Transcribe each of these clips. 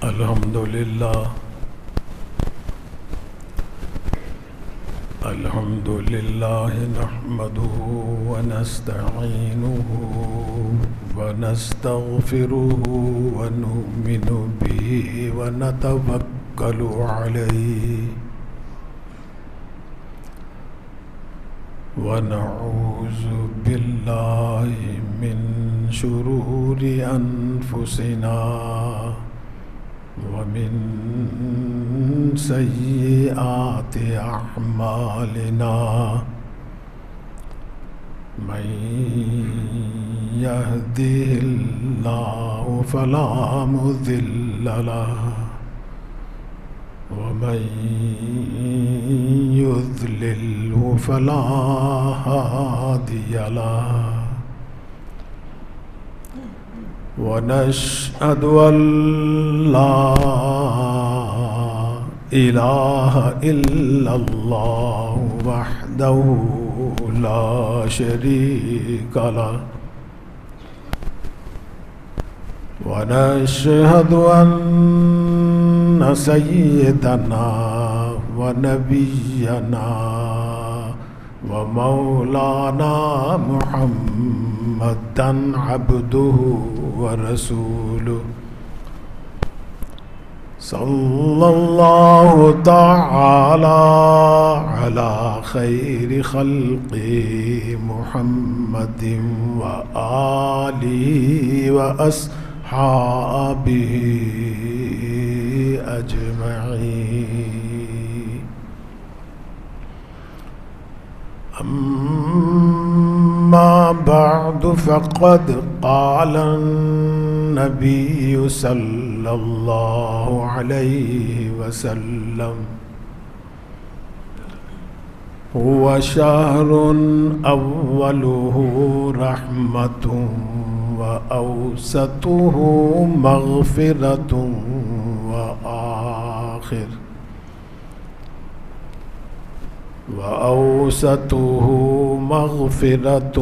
الحمد لله نحمده ونستعينه ونستغفره ونؤمن به ونتوكل عليه ونعوذ بالله من شرور أنفسنا ومن سيئات أعمالنا من يهده الله فلا مضل له ومن يضلله فلا هادي له ونشهد أن لا إله إلا الله وحده لا شريك له ونشهد أن سيدنا ونبينا ومولانا محمدا عبده ورسوله صلى الله تعالى على خير خلقه محمد وآله وأصحابه أجمعين أما بعد فقد قال النبي صلى الله عليه وسلم هو شهر أوله رحمة وأوسطه مغفرة وأوسطه مغفرة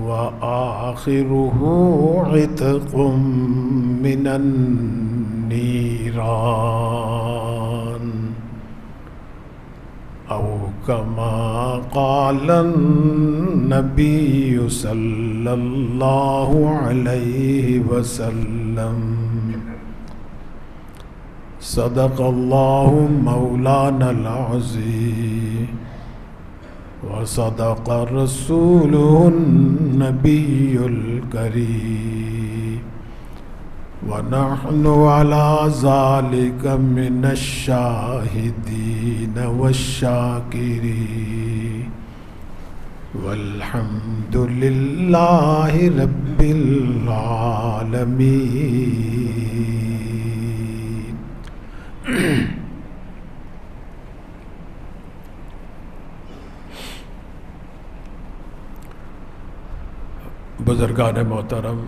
وآخره عتق من النيران أو كما قال النبي صلى الله عليه وسلم صدق الله مولانا العظيم وصدق رسوله النبي الكريم ونحن على ذلك من الشاهدين والشاكرين والحمد لله رب العالمين. بزرگان محترم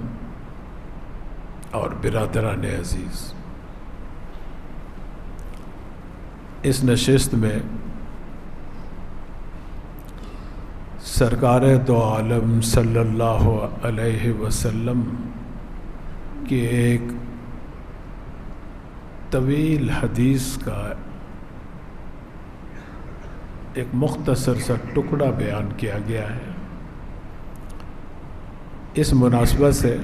اور برادران عزیز، اس نشست میں سرکار دو عالم صلی اللہ علیہ وسلم کی ایک طویل حدیث کا ایک مختصر سا ٹکڑا بیان کیا گیا ہے۔ اس مناسبت سے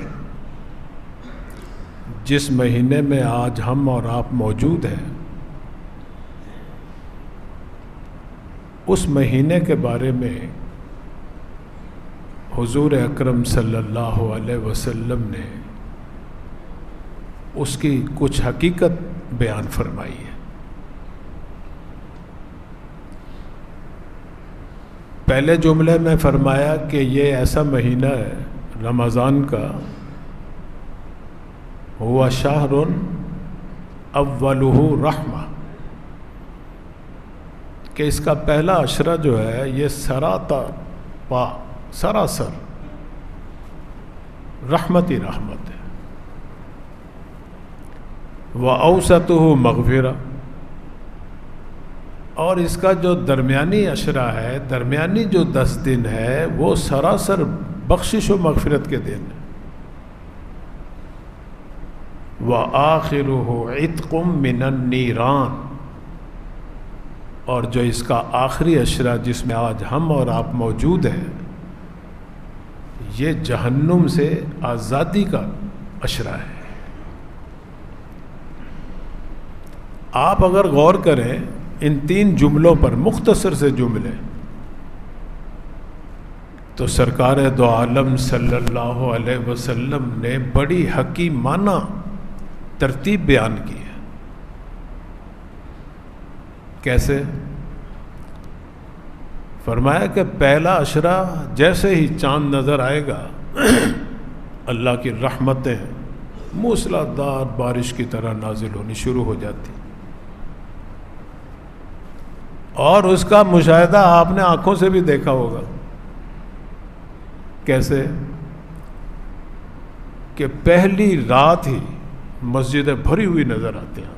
جس مہینے میں آج ہم اور آپ موجود ہیں، اس مہینے کے بارے میں حضور اکرم صلی اللہ علیہ وسلم نے اس کی کچھ حقیقت بیان فرمائی ہے۔ پہلے جملے میں فرمایا کہ یہ ایسا مہینہ ہے رمضان کا، ہوا شہر اولہ رحمہ، کہ اس کا پہلا عشرہ جو ہے یہ سراسر رحمت ہے۔ وَأَوْسَطُهُ مَغْفِرَةٌ، اور اس کا جو درمیانی عشرہ ہے، درمیانی جو 10 دن ہے، وہ سراسر بخشش و مغفرت کے دن ہے۔ وآخرہ عتق من النیران، اور جو اس کا آخری عشرہ جس میں آج ہم اور آپ موجود ہیں، یہ جہنم سے آزادی کا عشرہ ہے۔ آپ اگر غور کریں ان 3 جملوں پر، مختصر سے جملے، تو سرکار دو عالم صلی اللہ علیہ وسلم نے بڑی حکیمانہ ترتیب بیان کی ہے۔ کیسے؟ فرمایا کہ پہلا عشرہ جیسے ہی چاند نظر آئے گا اللہ کی رحمتیں موسلادھار بارش کی طرح نازل ہونی شروع ہو جاتی، اور اس کا مشاہدہ آپ نے آنکھوں سے بھی دیکھا ہوگا۔ کیسے؟ کہ پہلی رات ہی مسجدیں بھری ہوئی نظر آتی ہیں۔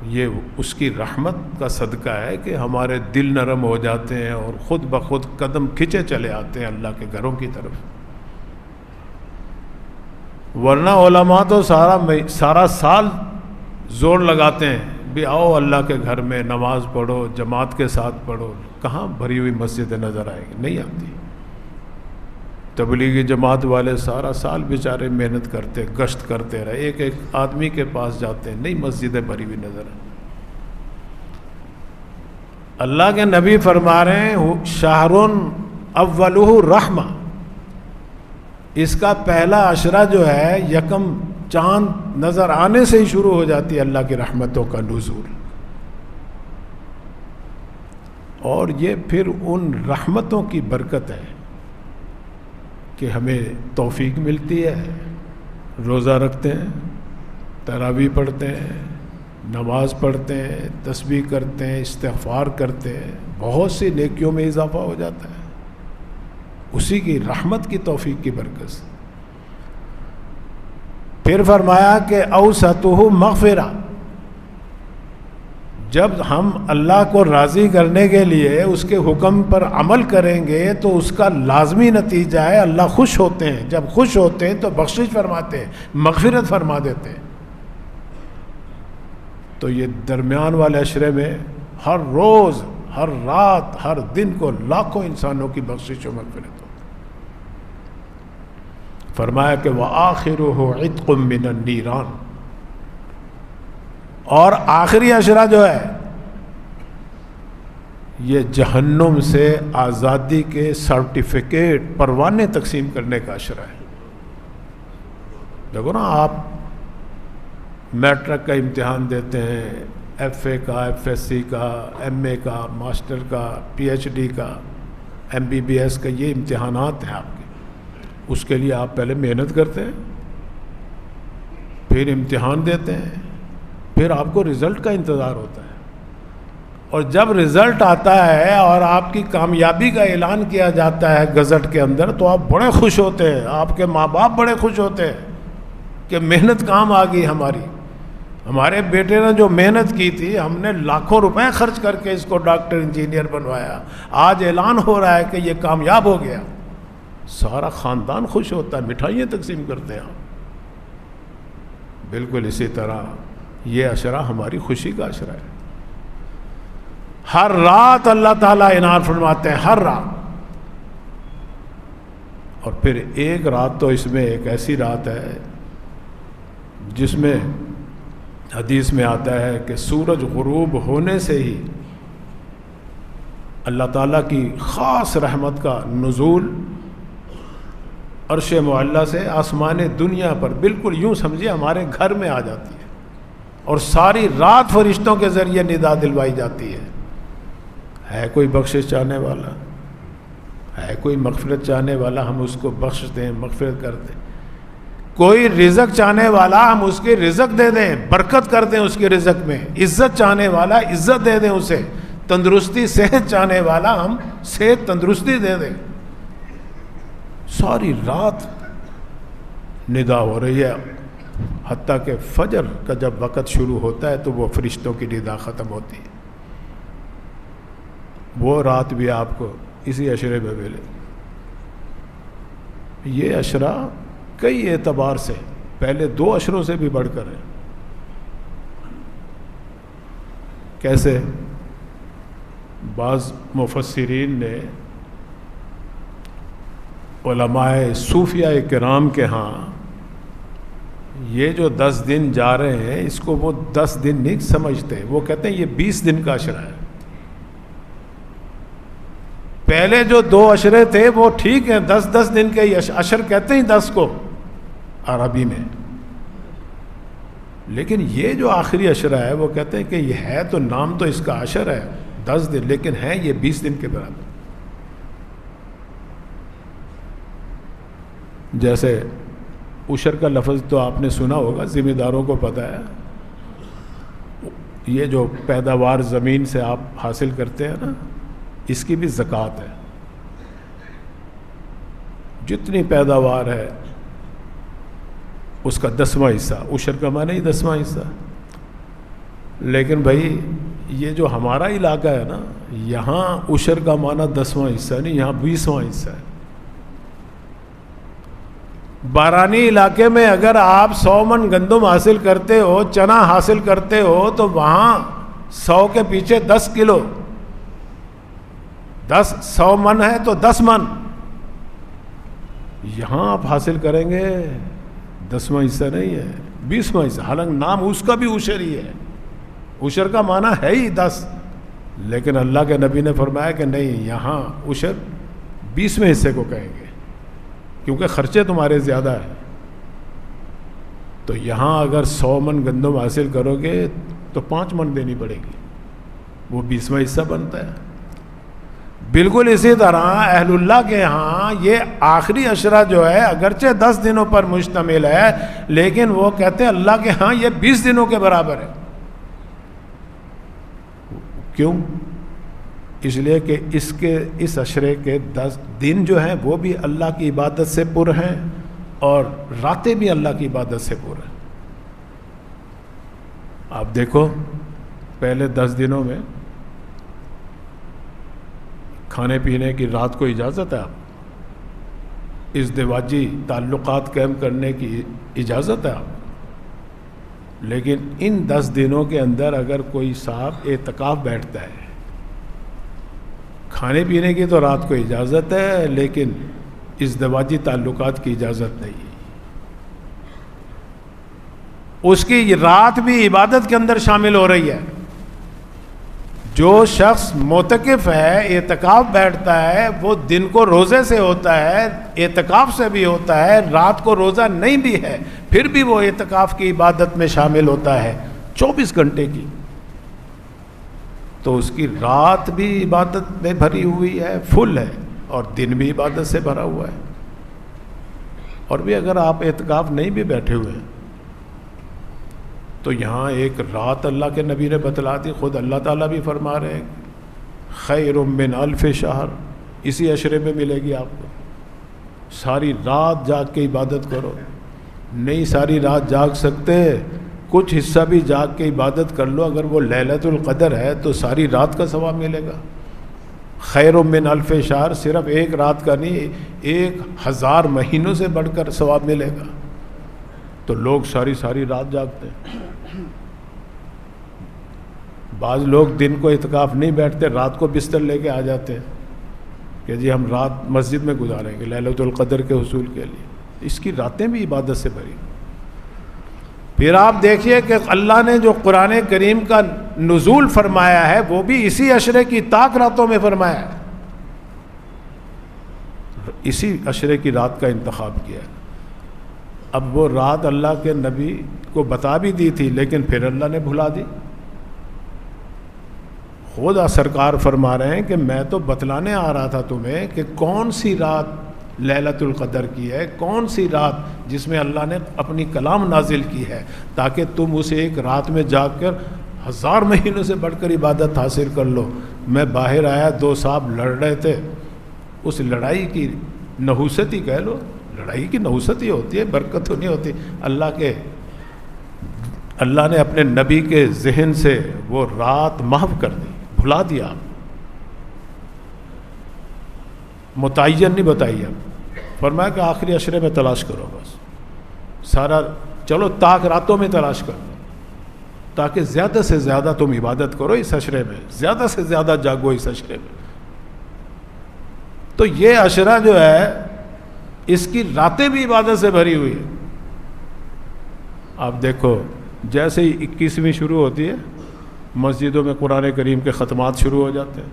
یہ اس کی رحمت کا صدقہ ہے کہ ہمارے دل نرم ہو جاتے ہیں اور خود بخود قدم کھنچے چلے آتے ہیں اللہ کے گھروں کی طرف۔ ورنہ علماء تو سارا سال زور لگاتے ہیں بھی آؤ اللہ کے گھر میں نماز پڑھو، جماعت کے ساتھ پڑھو، کہاں بھری ہوئی مسجدیں نظر آئیں گی؟ نہیں آتی۔ تبلیغی جماعت والے سارا سال بیچارے محنت کرتے، گشت کرتے رہے، ایک ایک آدمی کے پاس جاتے ہیں، نہیں مسجدیں بھری ہوئی نظر آئیں۔ اللہ کے نبی فرما رہے ہیں شہر اولہ رحمہ، اس کا پہلا عشرہ جو ہے یکم چاند نظر آنے سے ہی شروع ہو جاتی ہے اللہ کی رحمتوں کا نزول، اور یہ پھر ان رحمتوں کی برکت ہے کہ ہمیں توفیق ملتی ہے، روزہ رکھتے ہیں، تراویح پڑھتے ہیں، نماز پڑھتے ہیں، تسبیح کرتے ہیں، استغفار کرتے ہیں، بہت سی نیکیوں میں اضافہ ہو جاتا ہے اسی کی رحمت کی توفیق کی برکت سے۔ پھر فرمایا کہ اوسطہ مغفرہ، جب ہم اللہ کو راضی کرنے کے لیے اس کے حکم پر عمل کریں گے تو اس کا لازمی نتیجہ ہے اللہ خوش ہوتے ہیں، جب خوش ہوتے ہیں تو بخشش فرماتے ہیں، مغفرت فرما دیتے ہیں۔ تو یہ درمیان والے عشرے میں ہر روز، ہر رات، ہر دن کو لاکھوں انسانوں کی بخشش و مغفرت ہوتی۔ فرمایا کہ وآخرہ عتق من النیران، اور آخری عشرہ جو ہے یہ جہنم سے آزادی کے سرٹیفکیٹ، پروانے تقسیم کرنے کا عشرہ ہے۔ دیکھو نا، آپ میٹرک کا امتحان دیتے ہیں، ایف اے کا، ایف ایس سی کا، ایم اے کا، ماسٹر کا، پی ایچ ڈی کا، ایم بی بی ایس کا، یہ امتحانات ہیں آپ کے۔ اس کے لیے آپ پہلے محنت کرتے ہیں، پھر امتحان دیتے ہیں، پھر آپ کو رزلٹ کا انتظار ہوتا ہے، اور جب رزلٹ آتا ہے اور آپ کی کامیابی کا اعلان کیا جاتا ہے گزٹ کے اندر تو آپ بڑے خوش ہوتے ہیں، آپ کے ماں باپ بڑے خوش ہوتے ہیں کہ محنت کام آ گئی ہماری، ہمارے بیٹے نے جو محنت کی تھی، ہم نے لاکھوں روپے خرچ کر کے اس کو ڈاکٹر انجینئر بنوایا، آج اعلان ہو رہا ہے کہ یہ کامیاب ہو گیا۔ سارا خاندان خوش ہوتا ہے، مٹھائیاں تقسیم کرتے ہیں۔ بالکل اسی طرح یہ عشرہ ہماری خوشی کا عشرہ ہے۔ ہر رات اللہ تعالیٰ عنایت فرماتے ہیں، ہر رات۔ اور پھر ایک رات تو اس میں ایک ایسی رات ہے جس میں حدیث میں آتا ہے کہ سورج غروب ہونے سے ہی اللہ تعالیٰ کی خاص رحمت کا نزول عرش معلیٰ سے آسمان دنیا پر بالکل یوں سمجھیے ہمارے گھر میں آ جاتی ہے، اور ساری رات فرشتوں کے ذریعے ندا دلوائی جاتی ہے کوئی بخشش چاہنے والا، ہے کوئی مغفرت چاہنے والا، ہم اس کو بخش دیں، مغفرت کر دیں۔ کوئی رزق چاہنے والا، ہم اس کے رزق دے دیں، برکت کر دیں اس کے رزق میں۔ عزت چاہنے والا، عزت دے دیں اسے۔ تندرستی، صحت چاہنے والا، ہم صحت، تندرستی دے دیں۔ ساری رات ندا ہو رہی ہے، حتیٰ کہ فجر کا جب وقت شروع ہوتا ہے تو وہ فرشتوں کی ندا ختم ہوتی ہے۔ وہ رات بھی آپ کو اسی عشرے میں ملے۔ یہ عشرہ کئی اعتبار سے پہلے 2 عشروں سے بھی بڑھ کر ہیں. کیسے؟ بعض مفسرین نے علماء صوفیاء کرام کے ہاں یہ جو 10 دن جا رہے ہیں اس کو وہ 10 دن نہیں سمجھتے، وہ کہتے ہیں یہ 20 دن کا عشرہ ہے. پہلے جو 2 عشرے تھے وہ ٹھیک ہیں، 10 دن کے عشر کہتے ہیں 10 کو عربی میں، لیکن یہ جو آخری عشرہ ہے وہ کہتے ہیں کہ یہ ہے تو نام تو اس کا عشر ہے 10 دن، لیکن ہے یہ 20 دن کے برابر. جیسے عشر کا لفظ تو آپ نے سنا ہوگا، ذمہ داروں کو پتہ ہے. یہ جو پیداوار زمین سے آپ حاصل کرتے ہیں نا، اس کی بھی زکوٰۃ ہے. جتنی پیداوار ہے اس کا 10واں حصہ، عشر کا معنی ہی 10واں حصہ. لیکن بھائی یہ جو ہمارا علاقہ ہے نا، یہاں عشر کا معنی 10واں حصہ نہیں، یہاں 20واں حصہ ہے. بارانی علاقے میں اگر آپ 100 من گندم حاصل کرتے ہو، چنا حاصل کرتے ہو، تو وہاں 100 کے پیچھے 10 کلو، 100 من ہے تو 10 من یہاں آپ حاصل کریں گے. 10واں حصہ نہیں ہے، 20واں حصہ. حالانکہ نام اس کا بھی عشر ہی ہے، عشر کا معنی ہے ہی 10، لیکن اللہ کے نبی نے فرمایا کہ نہیں، یہاں عشر 20ویں حصے کو کہیں گے کیونکہ خرچے تمہارے زیادہ ہیں. تو یہاں اگر 100 من گندم حاصل کرو گے تو 5 من دینی پڑے گی، وہ 20واں حصہ بنتا ہے. بالکل اسی طرح اہل اللہ کے ہاں یہ آخری عشرہ جو ہے اگرچہ 10 دنوں پر مشتمل ہے، لیکن وہ کہتے ہیں اللہ کے ہاں یہ 20 دنوں کے برابر ہے. کیوں؟ اس لیے کہ اس عشرے کے 10 دن جو ہیں وہ بھی اللہ کی عبادت سے پر ہیں اور راتیں بھی اللہ کی عبادت سے پر ہیں. آپ دیکھو پہلے 10 دنوں میں کھانے پینے کی رات کو اجازت ہے، آپ ازدواجی تعلقات قائم کرنے کی اجازت ہے آپ. لیکن ان 10 دنوں کے اندر اگر کوئی صاحب اعتکاف بیٹھتا ہے، کھانے پینے کی تو رات کو اجازت ہے لیکن ازدواجی تعلقات کی اجازت نہیں. اس کی رات بھی عبادت کے اندر شامل ہو رہی ہے. جو شخص معتکف ہے، اعتکاف بیٹھتا ہے، وہ دن کو روزے سے ہوتا ہے، اعتکاف سے بھی ہوتا ہے، رات کو روزہ نہیں بھی ہے، پھر بھی وہ اعتکاف کی عبادت میں شامل ہوتا ہے 24 گھنٹے کی. تو اس کی رات بھی عبادت میں بھری ہوئی ہے، فل ہے، اور دن بھی عبادت سے بھرا ہوا ہے. اور بھی اگر آپ اعتکاف نہیں بھی بیٹھے ہوئے ہیں تو یہاں ایک رات اللہ کے نبی نے بتلا دی. خود اللہ تعالیٰ بھی فرما رہے ہیں خیر من الف شہر، اسی عشرے میں ملے گی آپ کو. ساری رات جاگ کے عبادت کرو. نہیں ساری رات جاگ سکتے، کچھ حصہ بھی جاگ کے عبادت کر لو. اگر وہ لیلۃ القدر ہے تو ساری رات کا ثواب ملے گا. خیر من الف شہر صرف ایک رات کا نہیں، 1000 مہینوں سے بڑھ کر ثواب ملے گا. تو لوگ ساری رات جاگتے ہیں. بعض لوگ دن کو اعتکاف نہیں بیٹھتے، رات کو بستر لے کے آ جاتے ہیں کہ جی ہم رات مسجد میں گزاریں گے لیلۃ القدر کے حصول کے لیے. اس کی راتیں بھی عبادت سے بھری. پھر آپ دیکھیے کہ اللہ نے جو قرآن کریم کا نزول فرمایا ہے وہ بھی اسی عشرے کی طاق راتوں میں فرمایا ہے. اسی عشرے کی رات کا انتخاب کیا ہے. اب وہ رات اللہ کے نبی کو بتا بھی دی تھی لیکن پھر اللہ نے بھلا دی. خود سرکار فرما رہے ہیں کہ میں تو بتلانے آ رہا تھا تمہیں کہ کون سی رات لیلۃ القدر کی ہے، کون سی رات جس میں اللہ نے اپنی کلام نازل کی ہے، تاکہ تم اسے ایک رات میں جاگ کر 1000 مہینوں سے بڑھ کر عبادت حاصل کر لو. میں باہر آیا، 2 صاحب لڑ رہے تھے. اس لڑائی کی نحوست ہی کہہ لو، لڑائی کی نحوست ہی ہوتی ہے، برکت تو نہیں ہوتی. اللہ نے اپنے نبی کے ذہن سے وہ رات محو کر دی، بھلا دیا. متعین نہیں بتائی. اب فرمایا کہ آخری عشرے میں تلاش کرو، بس سارا چلو طاق راتوں میں تلاش کر لو تاکہ زیادہ سے زیادہ تم عبادت کرو اس عشرے میں، زیادہ سے زیادہ جاگو اس عشرے میں۔ تو یہ عشرہ جو ہے اس کی راتیں بھی عبادت سے بھری ہوئی ہے۔ آپ دیکھو جیسے ہی 21ویں شروع ہوتی ہے مسجدوں میں قرآن کریم کے ختمات شروع ہو جاتے ہیں،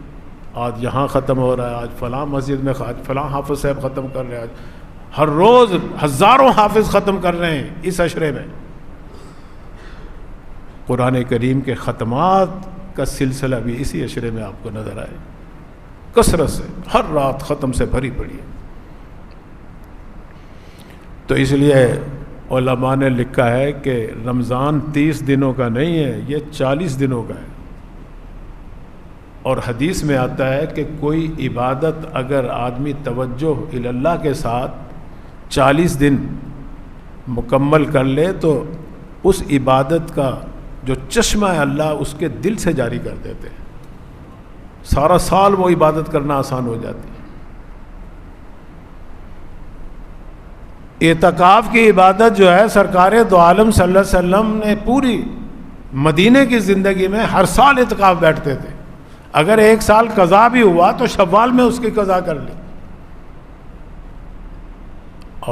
آج یہاں ختم ہو رہا ہے، آج فلاں مسجد میں فلاں حافظ صاحب ختم کر رہے ہیں، آج ہر روز ہزاروں حافظ ختم کر رہے ہیں اس عشرے میں۔ قرآن کریم کے ختمات کا سلسلہ بھی اسی عشرے میں آپ کو نظر آئے، کثرت سے ہر رات ختم سے بھری پڑی ہے۔ تو اس لیے علماء نے لکھا ہے کہ رمضان 30 دنوں کا نہیں ہے، یہ 40 دنوں کا ہے۔ اور حدیث میں آتا ہے کہ کوئی عبادت اگر آدمی توجہ اللہ کے ساتھ 40 دن مکمل کر لے تو اس عبادت کا جو چشمہ ہے اللہ اس کے دل سے جاری کر دیتے ہیں، سارا سال وہ عبادت کرنا آسان ہو جاتی ہے۔ اعتکاف کی عبادت جو ہے سرکار دو عالم صلی اللہ علیہ وسلم نے پوری مدینے کی زندگی میں ہر سال اعتکاف بیٹھتے تھے، اگر ایک سال قضا بھی ہوا تو شوال میں اس کی قضا کر لی۔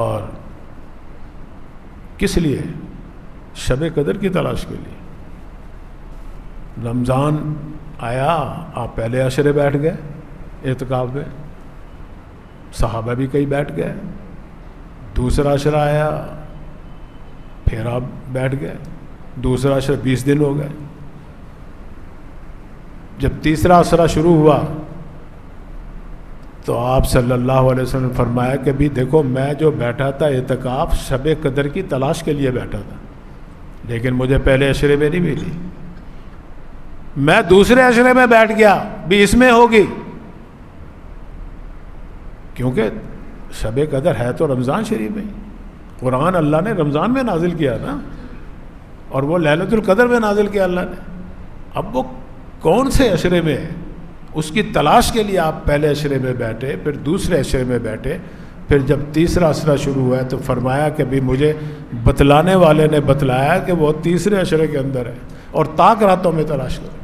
اور کس لیے؟ شب قدر کی تلاش کے لیے۔ رمضان آیا آپ پہلے عشرے بیٹھ گئے اعتکاف میں، صحابہ بھی کئی بیٹھ گئے، دوسرا عشرہ آیا پھر آپ بیٹھ گئے، دوسرا عشرہ 20 دن ہو گئے، جب تیسرا عشرہ شروع ہوا تو آپ صلی اللہ علیہ وسلم نے فرمایا کہ بھی دیکھو میں جو بیٹھا تھا اعتکاف شب قدر کی تلاش کے لیے بیٹھا تھا، لیکن مجھے پہلے عشرے میں نہیں ملی، میں دوسرے عشرے میں بیٹھ گیا بھی اس میں ہوگی، کیونکہ شب قدر ہے تو رمضان شریف میں، قرآن اللہ نے رمضان میں نازل کیا نا، اور وہ لیلۃ القدر میں نازل کیا اللہ نے۔ اب وہ کون سے عشرے میں ہے اس کی تلاش کے لیے آپ پہلے عشرے میں بیٹھے، پھر دوسرے عشرے میں بیٹھے، پھر جب تیسرا عشرہ شروع ہوا ہے تو فرمایا کہ بھی مجھے بتلانے والے نے بتلایا کہ وہ تیسرے عشرے کے اندر ہے اور طاق راتوں میں تلاش کرو۔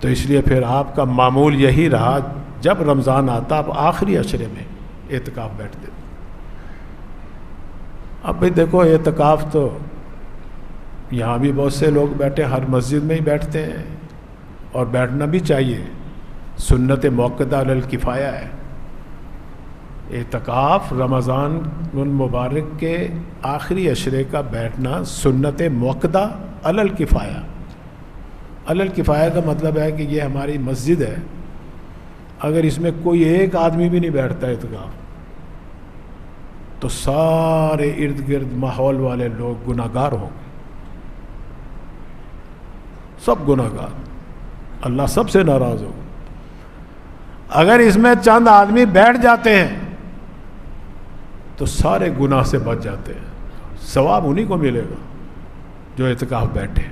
تو اس لیے پھر آپ کا معمول یہی رہا، جب رمضان آتا آپ آخری عشرے میں اعتکاف بیٹھتے۔ اب بھی دیکھو اعتکاف تو یہاں بھی بہت سے لوگ بیٹھے، ہر مسجد میں ہی بیٹھتے ہیں اور بیٹھنا بھی چاہیے، سنت موقدہ علی الکفایہ ہے۔ اعتکاف رمضان المبارک کے آخری عشرے کا بیٹھنا سنت موقدہ علی الکفایہ۔ علی الکفایہ کا مطلب ہے کہ یہ ہماری مسجد ہے، اگر اس میں کوئی ایک آدمی بھی نہیں بیٹھتا اعتکاف تو سارے ارد گرد ماحول والے لوگ گناہ گار ہوں گے، سب گناہ گار، اللہ سب سے ناراض ہوگا۔ اگر اس میں چند آدمی بیٹھ جاتے ہیں تو سارے گناہ سے بچ جاتے ہیں، ثواب انہی کو ملے گا جو اعتکاف بیٹھے،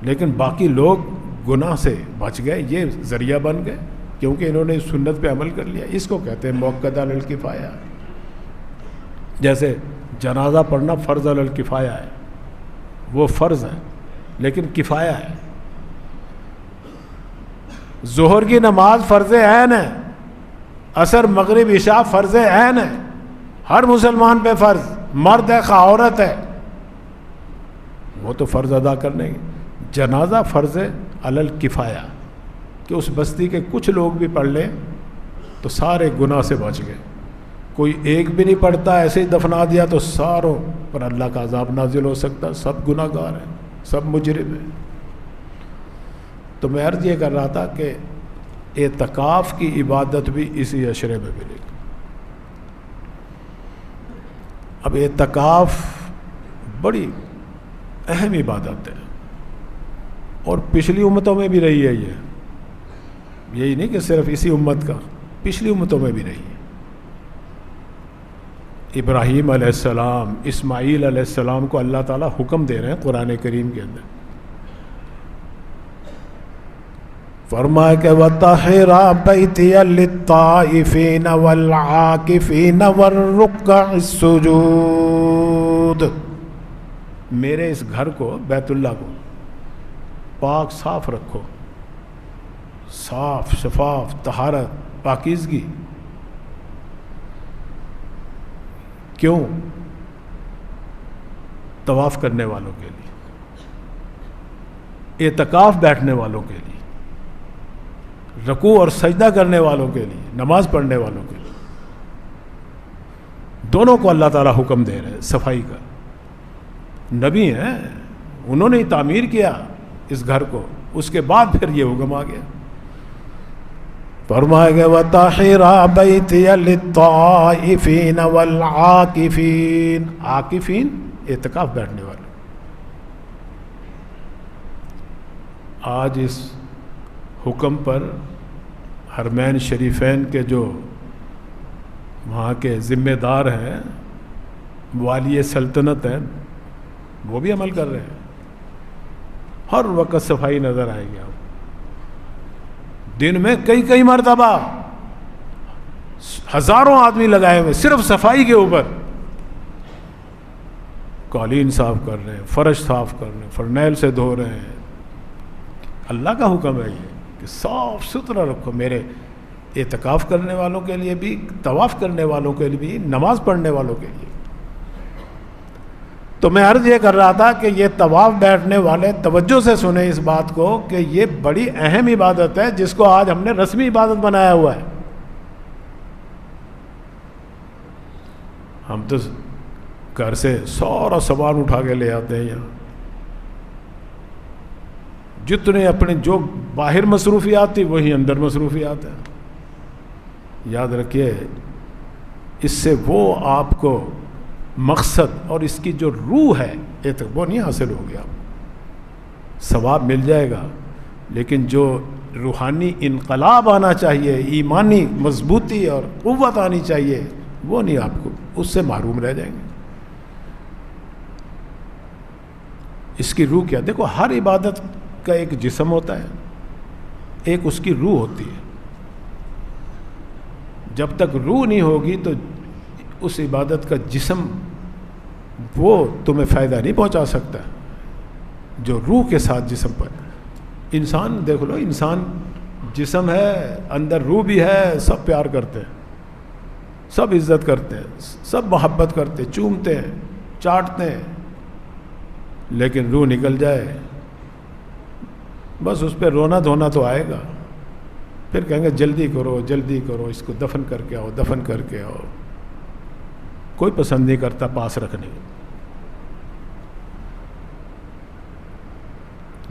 لیکن باقی لوگ گناہ سے بچ گئے، یہ ذریعہ بن گئے کیونکہ انہوں نے سنت پہ عمل کر لیا۔ اس کو کہتے ہیں موقدہ علی الکفایہ۔ جیسے جنازہ پڑھنا فرض علی الکفایہ ہے، وہ فرض ہے لیکن کفایہ ہے۔ ظہر کی نماز فرض عین ہے، عصر مغرب عشاء فرض عین ہے، ہر مسلمان پہ فرض، مرد ہے خواہ عورت ہے، وہ تو فرض ادا کرنے گے۔ جنازہ فرض علی الکفایہ کہ اس بستی کے کچھ لوگ بھی پڑھ لیں تو سارے گناہ سے بچ گئے، کوئی ایک بھی نہیں پڑھتا ایسے ہی دفنا دیا تو ساروں پر اللہ کا عذاب نازل ہو سکتا، سب گناہ گار ہیں، سب مجرم ہیں۔ تو میں عرض یہ کر رہا تھا کہ اعتکاف کی عبادت بھی اسی عشرے میں ملے گی۔ اب اعتکاف بڑی اہم عبادت ہے اور پچھلی امتوں میں بھی رہی ہے، یہی نہیں کہ صرف اسی امت کا، پچھلی امتوں میں بھی رہی ہے۔ ابراہیم علیہ السلام، اسماعیل علیہ السلام کو اللہ تعالیٰ حکم دے رہے ہیں قرآن کریم کے اندر فرمایا کہ وَطَهِّرَ بَيْتِيَ لِلطَّائِفِينَ وَالْعَاكِفِينَ وَالرُّكَّعِ السُّجُودِ، میرے اس گھر کو، بیت اللہ کو پاک صاف رکھو، صاف شفاف، طہارت، پاکیزگی. کیوں؟ طواف کرنے والوں کے لیے، اعتکاف بیٹھنے والوں کے لیے، رکوع اور سجدہ کرنے والوں کے لیے، نماز پڑھنے والوں کے لیے، دونوں کو اللہ تعالیٰ حکم دے رہے ہیں صفائی کا. نبی ہیں، انہوں نے تعمیر کیا اس گھر کو، اس کے بعد پھر یہ حکم آ گیا. فرمایا گیا وَطَهِّرَ بَيْتِيَ لِلطَّائِفِينَ وَالْعَاكِفِينَ، عاکفین اعتکاف بیٹھنے والے. آج اس حکم پر حرمین شریفین کے جو وہاں کے ذمہ دار ہیں، والی سلطنت ہیں، وہ بھی عمل کر رہے ہیں. ہر وقت صفائی نظر آئے گی آپ دن میں کئی مرتبہ، ہزاروں آدمی لگائے ہوئے صرف صفائی کے اوپر. قالین صاف کر رہے ہیں، فرش صاف کر رہے ہیں، فرنیل سے دھو رہے ہیں. اللہ کا حکم ہے یہ کہ صاف ستھرا رکھو، میرے اعتکاف کرنے والوں کے لیے بھی، طواف کرنے والوں کے لیے بھی، نماز پڑھنے والوں کے لیے. تو میں عرض یہ کر رہا تھا کہ یہ طواف بیٹھنے والے توجہ سے سنیں اس بات کو کہ یہ بڑی اہم عبادت ہے جس کو آج ہم نے رسمی عبادت بنایا ہوا ہے. ہم تو گھر سے سارا سامان اٹھا کے لے آتے ہیں یہاں، جتنے اپنے جو باہر مصروفیات تھی وہی اندر مصروفیات ہیں. یاد رکھیے اس سے وہ آپ کو مقصد اور اس کی جو روح ہے وہ نہیں حاصل ہو گیا. ثواب مل جائے گا لیکن جو روحانی انقلاب آنا چاہیے، ایمانی مضبوطی اور قوت آنی چاہیے، وہ نہیں، آپ کو اس سے محروم رہ جائیں گے. اس کی روح کیا؟ دیکھو ہر عبادت کا ایک جسم ہوتا ہے، ایک اس کی روح ہوتی ہے. جب تک روح نہیں ہوگی تو اس عبادت کا جسم وہ تمہیں فائدہ نہیں پہنچا سکتا. جو روح کے ساتھ جسم پر، انسان دیکھ لو، انسان جسم ہے، اندر روح بھی ہے، سب پیار کرتے ہیں، سب عزت کرتے ہیں، سب محبت کرتے ہیں، چومتے ہیں، چاٹتے ہیں. لیکن روح نکل جائے بس اس پہ رونا دھونا تو آئے گا. پھر کہیں گے جلدی کرو جلدی کرو، اس کو دفن کر کے آؤ، دفن کر کے آؤ. کوئی پسند نہیں کرتا پاس رکھنے.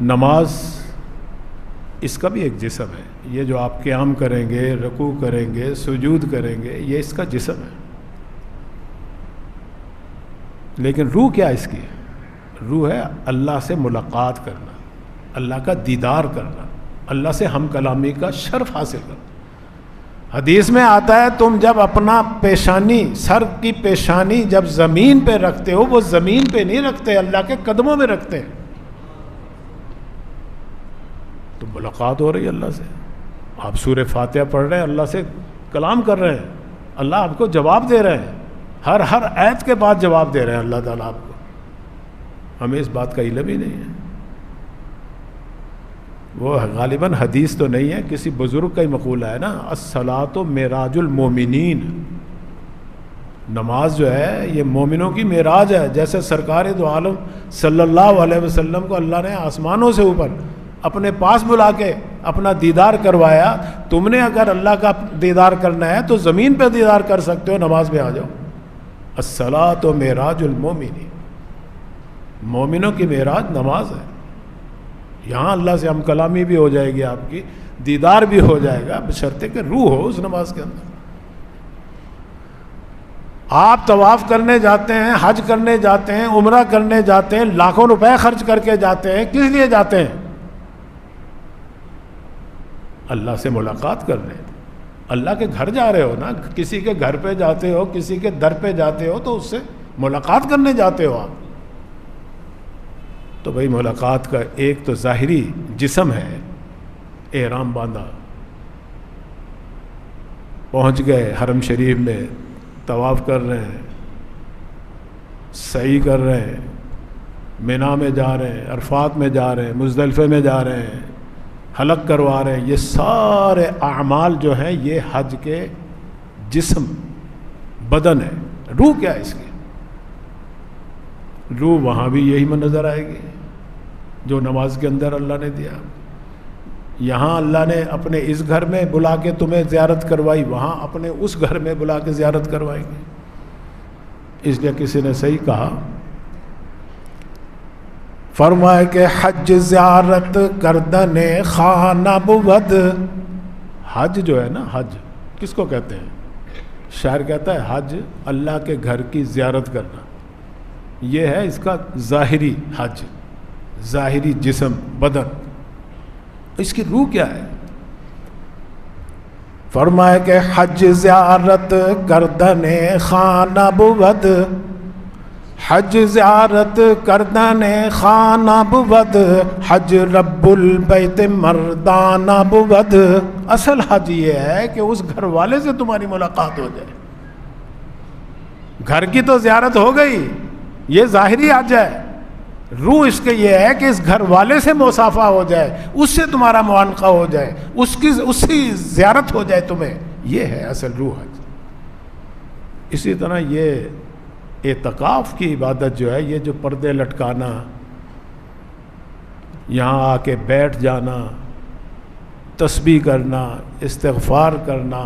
نماز اس کا بھی ایک جسم ہے. یہ جو آپ قیام کریں گے، رکوع کریں گے، سجود کریں گے، یہ اس کا جسم ہے. لیکن روح کیا اس کی؟ روح ہے اللہ سے ملاقات کرنا، اللہ کا دیدار کرنا، اللہ سے ہم کلامی کا شرف حاصل کرنا. حدیث میں آتا ہے تم جب اپنا پیشانی، سر کی پیشانی جب زمین پہ رکھتے ہو، وہ زمین پہ نہیں رکھتے، اللہ کے قدموں میں رکھتے ہیں. تو ملاقات ہو رہی ہے اللہ سے. آپ سورہ فاتحہ پڑھ رہے ہیں، اللہ سے کلام کر رہے ہیں، اللہ آپ کو جواب دے رہے ہیں، ہر آیت کے بعد جواب دے رہے ہیں اللہ تعالیٰ آپ کو. ہمیں اس بات کا علم ہی نہیں ہے. وہ غالباً حدیث تو نہیں ہے، کسی بزرگ کا ہی مقولہ ہے نا، الصلاۃ معراج المومنین. نماز جو ہے یہ مومنوں کی معراج ہے. جیسے سرکار دو عالم صلی اللہ علیہ وسلم کو اللہ نے آسمانوں سے اوپر اپنے پاس بلا کے اپنا دیدار کروایا، تم نے اگر اللہ کا دیدار کرنا ہے تو زمین پہ دیدار کر سکتے ہو، نماز میں آ جاؤ. الصلاۃ معراج المومنین، مومنوں کی معراج نماز ہے. یہاں اللہ سے ہم کلامی بھی ہو جائے گی، آپ کی دیدار بھی ہو جائے گا، بشرطے کہ روح ہو اس نماز کے اندر. آپ طواف کرنے جاتے ہیں، حج کرنے جاتے ہیں، عمرہ کرنے جاتے ہیں، لاکھوں روپے خرچ کر کے جاتے ہیں، کس لیے جاتے ہیں؟ اللہ سے ملاقات کرنے. اللہ کے گھر جا رہے ہو نا، کسی کے گھر پہ جاتے ہو، کسی کے در پہ جاتے ہو تو اس سے ملاقات کرنے جاتے ہو آپ. تو بھائی ملاقات کا ایک تو ظاہری جسم ہے، احرام باندھا، پہنچ گئے حرم شریف میں، طواف کر رہے ہیں، سعی کر رہے ہیں، مینا میں جا رہے ہیں، عرفات میں جا رہے ہیں، مزدلفے میں جا رہے ہیں، حلق کروا رہے ہیں. یہ سارے اعمال جو ہیں یہ حج کے جسم بدن ہے. روح کیا ہے اس کی؟ روح وہاں بھی یہی میں نظر آئے گی جو نماز کے اندر اللہ نے دیا. یہاں اللہ نے اپنے اس گھر میں بلا کے تمہیں زیارت کروائی، وہاں اپنے اس گھر میں بلا کے زیارت کروائیں گے. اس لیے کسی نے صحیح کہا، فرمایا کہ حج زیارت کردن خانہ بود. حج جو ہے نا، حج کس کو کہتے ہیں؟ شاعر کہتا ہے حج اللہ کے گھر کی زیارت کرنا. یہ ہے اس کا ظاہری حج، ظاہری جسم بدن. اس کی روح کیا ہے؟ فرمایا کہ حج زیارت کردن خانہ بود، حج زیارت کردن خانہ بود، حج رب البیت مردانہ بود. اصل حج یہ ہے کہ اس گھر والے سے تمہاری ملاقات ہو جائے. گھر کی تو زیارت ہو گئی، یہ ظاہری حج ہے. روح اس کے یہ ہے کہ اس گھر والے سے مصافحہ ہو جائے، اس سے تمہارا معانقہ ہو جائے، اس کی زیارت ہو جائے تمہیں. یہ ہے اصل روح حج. اسی طرح یہ اعتکاف کی عبادت جو ہے، یہ جو پردے لٹکانا، یہاں آ کے بیٹھ جانا، تسبیح کرنا، استغفار کرنا،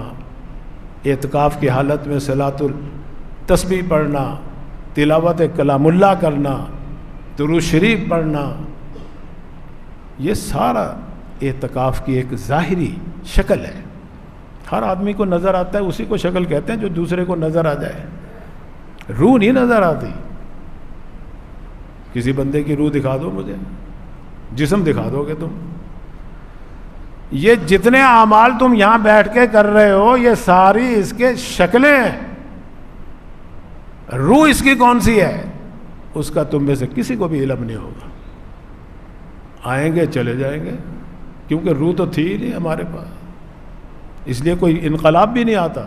اعتکاف کی حالت میں صلاۃ التسبیح پڑھنا، تلاوت کلام اللہ کرنا، درود شریف پڑھنا، یہ سارا اعتکاف کی ایک ظاہری شکل ہے. ہر آدمی کو نظر آتا ہے، اسی کو شکل کہتے ہیں جو دوسرے کو نظر آ جائے. روح نہیں نظر آتی. کسی بندے کی روح دکھا دو مجھے، جسم دکھا دو گے تم. یہ جتنے اعمال تم یہاں بیٹھ کے کر رہے ہو یہ ساری اس کے شکلیں ہیں. روح اس کی کون سی ہے اس کا تم میں سے کسی کو بھی علم نہیں ہوگا. آئیں گے چلے جائیں گے، کیونکہ روح تو تھی ہی نہیں ہمارے پاس. اس لیے کوئی انقلاب بھی نہیں آتا.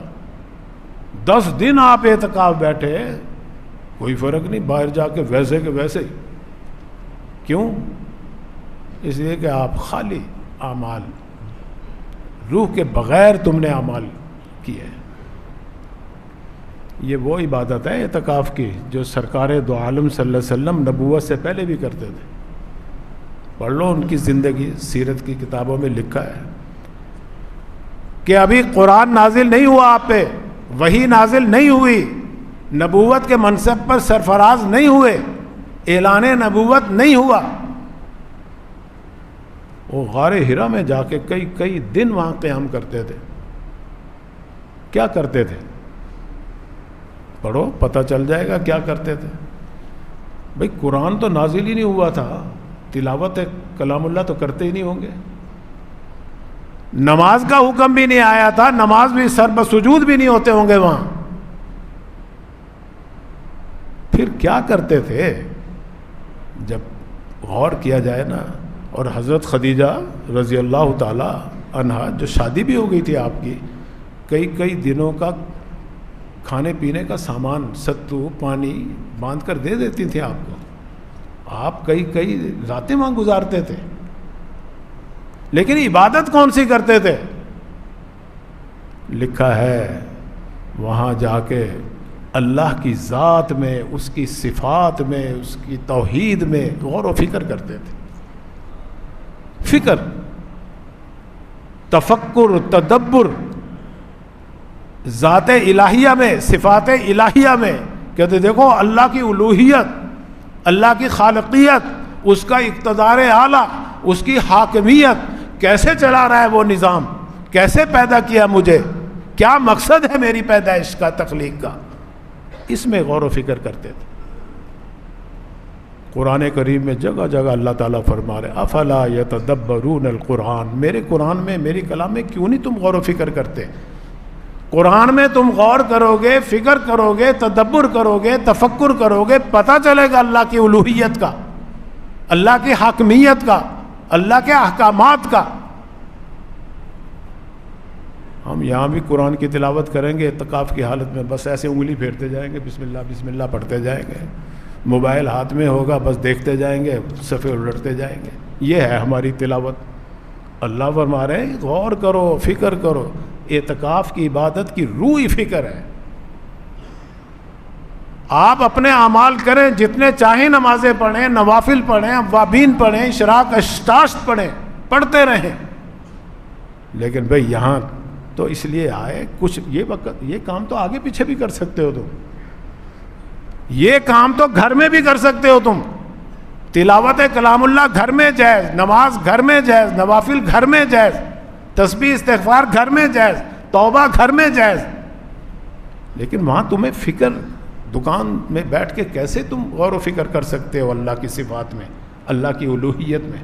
10 دن آپ اعتکاف بیٹھے، کوئی فرق نہیں، باہر جا کے ویسے کے ویسے ہی. کیوں؟ اس لیے کہ آپ خالی اعمال، روح کے بغیر تم نے اعمال کیے. یہ وہ عبادت ہے اعتکاف کی جو سرکار دو عالم صلی اللہ علیہ وسلم نبوت سے پہلے بھی کرتے تھے. پڑھ لو ان کی زندگی، سیرت کی کتابوں میں لکھا ہے کہ ابھی قرآن نازل نہیں ہوا آپ پہ، وحی نازل نہیں ہوئی، نبوت کے منصب پر سرفراز نہیں ہوئے، اعلان نبوت نہیں ہوا. وہ غار ہرا میں جا کے کئی دن وہاں قیام کرتے تھے. کیا کرتے تھے؟ پڑھو پتہ چل جائے گا کیا کرتے تھے. بھئی قرآن تو نازل ہی نہیں ہوا تھا، تلاوت کلام اللہ تو کرتے ہی نہیں ہوں گے. نماز کا حکم بھی نہیں آیا تھا، نماز بھی سر بسجود بھی نہیں ہوتے ہوں گے وہاں. پھر کیا کرتے تھے؟ جب غور کیا جائے نا. اور حضرت خدیجہ رضی اللہ تعالی عنہا جو شادی بھی ہو گئی تھی آپ کی، کئی دنوں کا کھانے پینے کا سامان، ستو پانی باندھ کر دے دیتی تھی آپ کو. آپ کئی راتیں وہاں گزارتے تھے. لیکن عبادت کون سی کرتے تھے؟ لکھا ہے وہاں جا کے اللہ کی ذات میں، اس کی صفات میں، اس کی توحید میں غور و فکر کرتے تھے. فکر، تفکر، تدبر ذات الہیہ میں، صفات الہیہ میں. کہتے دیکھو اللہ کی الوہیت، اللہ کی خالقیت، اس کا اقتدار اعلیٰ، اس کی حاکمیت، کیسے چلا رہا ہے وہ نظام، کیسے پیدا کیا مجھے، کیا مقصد ہے میری پیدائش کا، تخلیق کا. اس میں غور و فکر کرتے تھے. قرآن کریم میں جگہ جگہ اللہ تعالیٰ فرما رہے افلا یتدبرون القرآن. میرے قرآن میں، میری کلام میں کیوں نہیں تم غور و فکر کرتے؟ قرآن میں تم غور کرو گے، فکر کرو گے، تدبر کرو گے، تفکر کرو گے، پتہ چلے گا اللہ کی الوہیت کا، اللہ کی حاکمیت کا، اللہ کے احکامات کا. ہم یہاں بھی قرآن کی تلاوت کریں گے اعتکاف کی حالت میں، بس ایسے انگلی پھیرتے جائیں گے، بسم اللہ پڑھتے جائیں گے، موبائل ہاتھ میں ہوگا، بس دیکھتے جائیں گے، صفحے الٹتے جائیں گے. یہ ہے ہماری تلاوت. اللہ فرما رہے ہیں غور کرو، فکر کرو. اعتکاف کی عبادت کی روح ہی فکر ہے. آپ اپنے اعمال کریں، جتنے چاہیں نمازیں پڑھیں، نوافل پڑھیں، اوابین پڑھیں، اشراق اشتاشت پڑھیں، پڑھتے رہیں. لیکن بھئی یہاں تو اس لیے آئے کچھ یہ کام تو آگے پیچھے بھی کر سکتے ہو تم، یہ کام تو گھر میں بھی کر سکتے ہو تم. تلاوت کلام اللہ گھر میں جائز، نماز گھر میں جائز، نوافل گھر میں جائز، تسبیح استغفار گھر میں جائز، توبہ گھر میں جائز. لیکن وہاں تمہیں فکر، دکان میں بیٹھ کے کیسے تم غور و فکر کر سکتے ہو اللہ کی صفات میں، اللہ کی الوہیت میں؟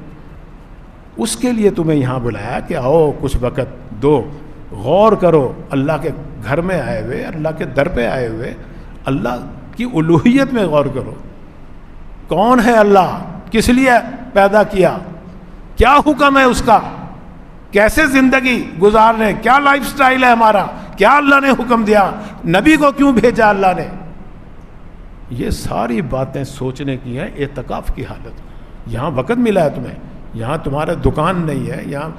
اس کے لیے تمہیں یہاں بلایا کہ آؤ کچھ وقت دو، غور کرو. اللہ کے گھر میں آئے ہوئے، اللہ کے در پہ آئے ہوئے اللہ کی الوہیت میں غور کرو. کون ہے اللہ؟ کس لیے پیدا کیا؟ کیا حکم ہے اس کا؟ کیسے زندگی گزارنے؟ کیا لائف سٹائل ہے ہمارا؟ کیا اللہ نے حکم دیا؟ نبی کو کیوں بھیجا اللہ نے؟ یہ ساری باتیں سوچنے کی ہیں اعتکاف کی حالت میں. یہاں وقت ملا ہے تمہیں، یہاں تمہارا دکان نہیں ہے، یہاں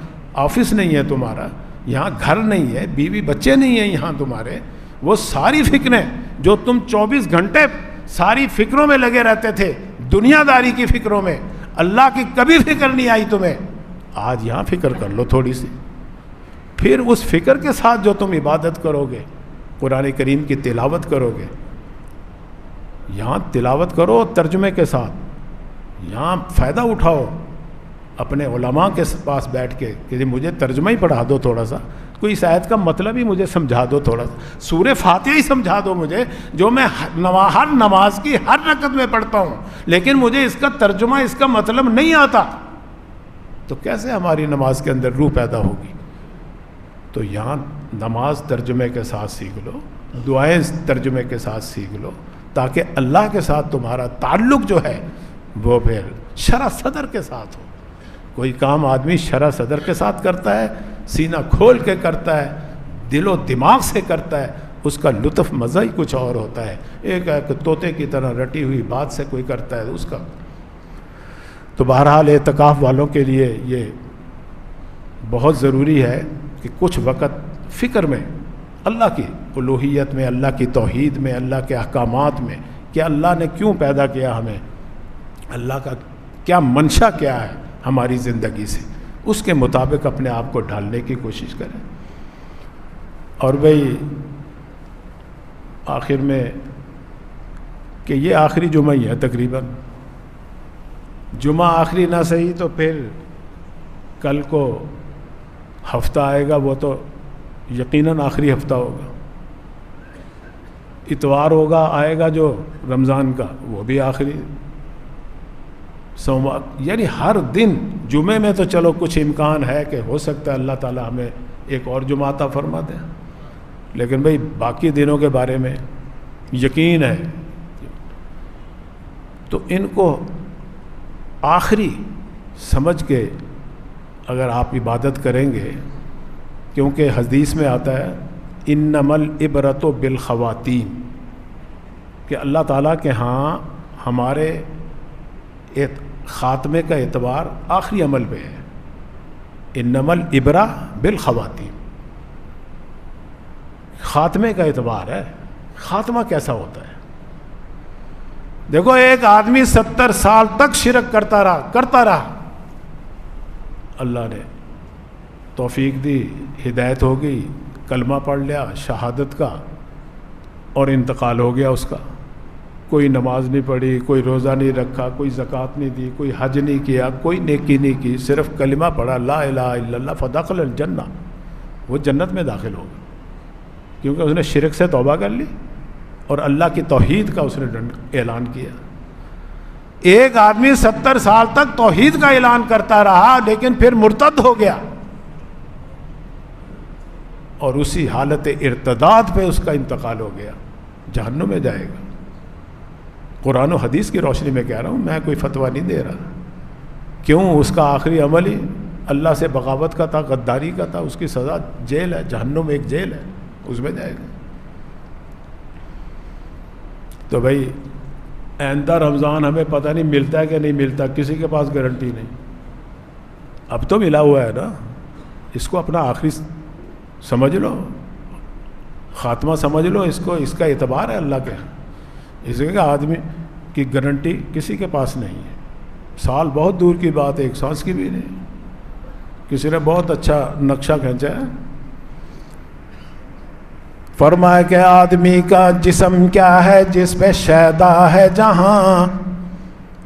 آفس نہیں ہے تمہارا، یہاں گھر نہیں ہے، بیوی بچے نہیں ہیں یہاں تمہارے. وہ ساری فکریں جو تم 24 گھنٹے ساری فکروں میں لگے رہتے تھے، دنیا داری کی فکروں میں، اللہ کی کبھی فکر نہیں آئی تمہیں. آج یہاں فکر کر لو تھوڑی سی. پھر اس فکر کے ساتھ جو تم عبادت کرو گے، قرآن کریم کی تلاوت کرو گے، یہاں تلاوت کرو ترجمے کے ساتھ، یہاں فائدہ اٹھاؤ اپنے علماء کے پاس بیٹھ کے کہ مجھے ترجمہ ہی پڑھا دو تھوڑا سا، کوئی اس آیت کا مطلب ہی مجھے سمجھا دو تھوڑا سا، سورہ فاتحہ ہی سمجھا دو مجھے، جو میں ہر نماز کی ہر رکعت میں پڑھتا ہوں، لیکن مجھے اس کا ترجمہ، اس کا مطلب نہیں آتا. تو کیسے ہماری نماز کے اندر روح پیدا ہوگی؟ تو یہاں نماز ترجمے کے ساتھ سیکھ لو، دعائیں ترجمے کے ساتھ سیکھ لو، تاکہ اللہ کے ساتھ تمہارا تعلق جو ہے وہ پھر شرح صدر کے ساتھ ہو. کوئی کام آدمی شرح صدر کے ساتھ کرتا ہے، سینہ کھول کے کرتا ہے، دل و دماغ سے کرتا ہے، اس کا لطف مزہ ہی کچھ اور ہوتا ہے. ایک طوطے کی طرح رٹی ہوئی بات سے کوئی کرتا ہے اس کا. تو بہرحال اعتکاف والوں کے لیے یہ بہت ضروری ہے کہ کچھ وقت فکر میں اللہ کی الوہیت میں، اللہ کی توحید میں، اللہ کے احکامات میں، کہ اللہ نے کیوں پیدا کیا ہمیں، اللہ کا کیا منشا کیا ہے ہماری زندگی سے، اس کے مطابق اپنے آپ کو ڈھالنے کی کوشش کریں. اور بھئی آخر میں کہ یہ آخری جمعہ ہی ہے تقریباً، جمعہ آخری نہ صحیح تو پھر کل کو ہفتہ آئے گا، وہ تو یقیناً آخری ہفتہ ہوگا. اتوار ہوگا آئے گا جو رمضان کا، وہ بھی آخری. سوموار، یعنی ہر دن جمعے میں تو چلو کچھ امکان ہے کہ ہو سکتا ہے اللہ تعالیٰ ہمیں ایک اور جمعہ عطا فرما دیں، لیکن بھئی باقی دنوں کے بارے میں یقین ہے. تو ان کو آخری سمجھ کے اگر آپ عبادت کریں گے، کیونکہ حدیث میں آتا ہے انما العبرۃ بالخواتیم، کہ اللہ تعالیٰ کے ہاں ہمارے خاتمے کا اعتبار آخری عمل پہ ہے. انما العبرہ بالخواتیم، خاتمے کا اعتبار ہے. خاتمہ کیسا ہوتا ہے؟ دیکھو ایک آدمی 70 سال تک شرک کرتا رہا، اللہ نے توفیق دی، ہدایت ہو گئی، کلمہ پڑھ لیا شہادت کا، اور انتقال ہو گیا اس کا. کوئی نماز نہیں پڑھی، کوئی روزہ نہیں رکھا، کوئی زکوٰۃ نہیں دی، کوئی حج نہیں کیا، کوئی نیکی نہیں کی، صرف کلمہ پڑھا لا الہ الا اللہ، فدخل الجنہ، وہ جنت میں داخل ہوگا، کیونکہ اس نے شرک سے توبہ کر لی اور اللہ کی توحید کا اس نے اعلان کیا. ایک آدمی 70 سال تک توحید کا اعلان کرتا رہا لیکن پھر مرتد ہو گیا اور اسی حالت ارتداد پہ اس کا انتقال ہو گیا، جہنم میں جائے گا. قرآن و حدیث کی روشنی میں کہہ رہا ہوں، میں کوئی فتویٰ نہیں دے رہا. کیوں؟ اس کا آخری عمل ہی اللہ سے بغاوت کا تھا، غداری کا تھا، اس کی سزا جیل ہے، جہنم ایک جیل ہے، اس میں جائے گا۔ تو بھائی آئندہ رمضان ہمیں پتہ نہیں ملتا ہے کہ نہیں ملتا، کسی کے پاس گارنٹی نہیں۔ اب تو ملا ہوا ہے نا، اس کو اپنا آخری سمجھ لو، خاتمہ سمجھ لو اس کو، اس کا اعتبار ہے اللہ کے، اس لیے کہ آدمی کی گارنٹی کسی کے پاس نہیں ہے۔ سال بہت دور کی بات ہے، ایک سانس کی بھی نہیں۔ کسی نے بہت اچھا نقشہ کھینچا ہے، فرمایا کہ آدمی کا جسم کیا ہے جس پہ شیدا ہے جہاں،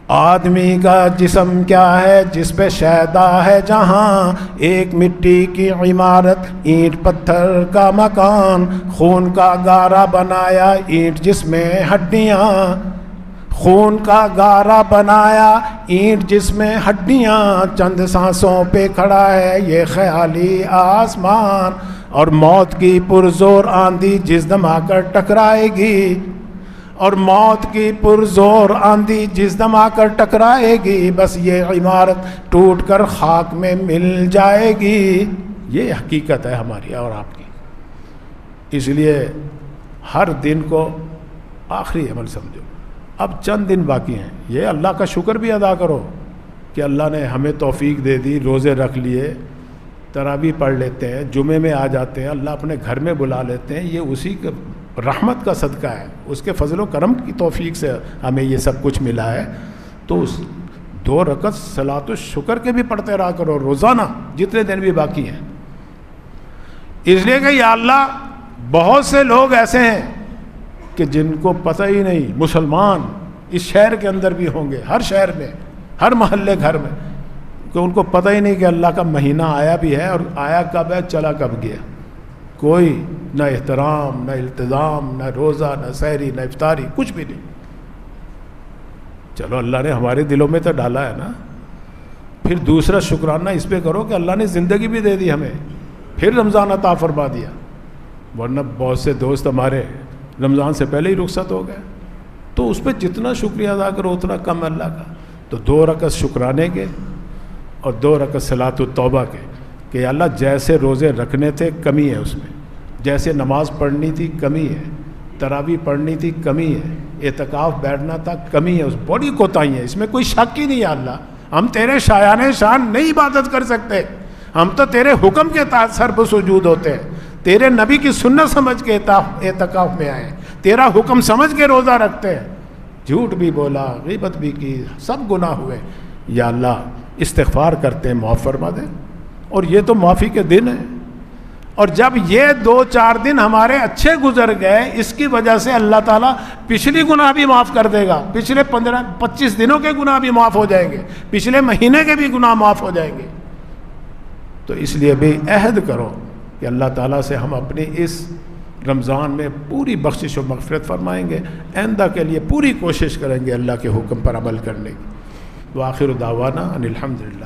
آدمی کا جسم کیا ہے جس پہ شیدا ہے جہاں، ایک مٹی کی عمارت اینٹ پتھر کا مکان، خون کا گارا بنایا اینٹ جس میں ہڈیاں، خون کا گارا بنایا اینٹ جس میں ہڈیاں، چند سانسوں پہ کھڑا ہے یہ خیالی آسمان، اور موت کی پرزور آندھی جس دم آ کر ٹکرائے گی، اور موت کی پرزور آندھی جس دم آ کر ٹکرائے گی، بس یہ عمارت ٹوٹ کر خاک میں مل جائے گی۔ یہ حقیقت ہے ہماری اور آپ کی، اس لیے ہر دن کو آخری عمل سمجھو۔ اب چند دن باقی ہیں، یہ اللہ کا شکر بھی ادا کرو کہ اللہ نے ہمیں توفیق دے دی، روزے رکھ لیے، تراویح پڑھ لیتے ہیں، جمعے میں آ جاتے ہیں، اللہ اپنے گھر میں بلا لیتے ہیں، یہ اسی کے رحمت کا صدقہ ہے، اس کے فضل و کرم کی توفیق سے ہمیں یہ سب کچھ ملا ہے۔ تو اس 2 رکعت صلاۃ الشکر کے بھی پڑھتے رہا کرو روزانہ، جتنے دن بھی باقی ہیں، اس لیے کہ یا اللہ بہت سے لوگ ایسے ہیں کہ جن کو پتہ ہی نہیں، مسلمان اس شہر کے اندر بھی ہوں گے، ہر شہر میں، ہر محلے گھر میں، کہ ان کو پتہ ہی نہیں کہ اللہ کا مہینہ آیا بھی ہے، اور آیا کب ہے چلا کب گیا، کوئی نہ احترام، نہ التزام، نہ روزہ، نہ سحری، نہ افطاری، کچھ بھی نہیں۔ چلو اللہ نے ہمارے دلوں میں تو ڈالا ہے نا، پھر دوسرا شکرانہ اس پہ کرو کہ اللہ نے زندگی بھی دے دی ہمیں، پھر رمضان عطا فرما دیا، ورنہ بہت سے دوست ہمارے رمضان سے پہلے ہی رخصت ہو گئے۔ تو اس پہ جتنا شکریہ ادا کرو اتنا کم ہے اللہ کا۔ تو 2 رکعت شکرانے کے اور 2 رکعت صلاۃ التوبہ کے، کہ اللہ جیسے روزے رکھنے تھے کمی ہے اس میں، جیسے نماز پڑھنی تھی کمی ہے، تراویح پڑھنی تھی کمی ہے، اعتکاف بیٹھنا تھا کمی ہے، اس بڑی کوتاہی ہے، اس میں کوئی شک ہی نہیں ہے اللہ۔ ہم تیرے شایان شان نہیں عبادت کر سکتے، ہم تو تیرے حکم کے تحت سر بہ سجود ہوتے ہیں، تیرے نبی کی سنت سمجھ کے اعتکاف میں آئے، تیرا حکم سمجھ کے روزہ رکھتے ہیں، جھوٹ بھی بولا، غیبت بھی کی، سب گناہ ہوئے، یا اللہ استغفار کرتے ہیں معاف فرما دے۔ اور یہ تو معافی کے دن ہیں، اور جب یہ 2-4 دن ہمارے اچھے گزر گئے، اس کی وجہ سے اللہ تعالیٰ پچھلی گناہ بھی معاف کر دے گا، پچھلے 15-25 دنوں کے گناہ بھی معاف ہو جائیں گے، پچھلے مہینے کے بھی گناہ معاف ہو جائیں گے۔ تو اس لیے بھی عہد کرو کہ اللہ تعالیٰ سے ہم اپنی اس رمضان میں پوری بخشش و مغفرت فرمائیں گے، آئندہ کے لیے پوری کوشش کریں گے اللہ کے حکم پر عمل کرنے کی۔ وآخر دعوانا ان الحمدللہ۔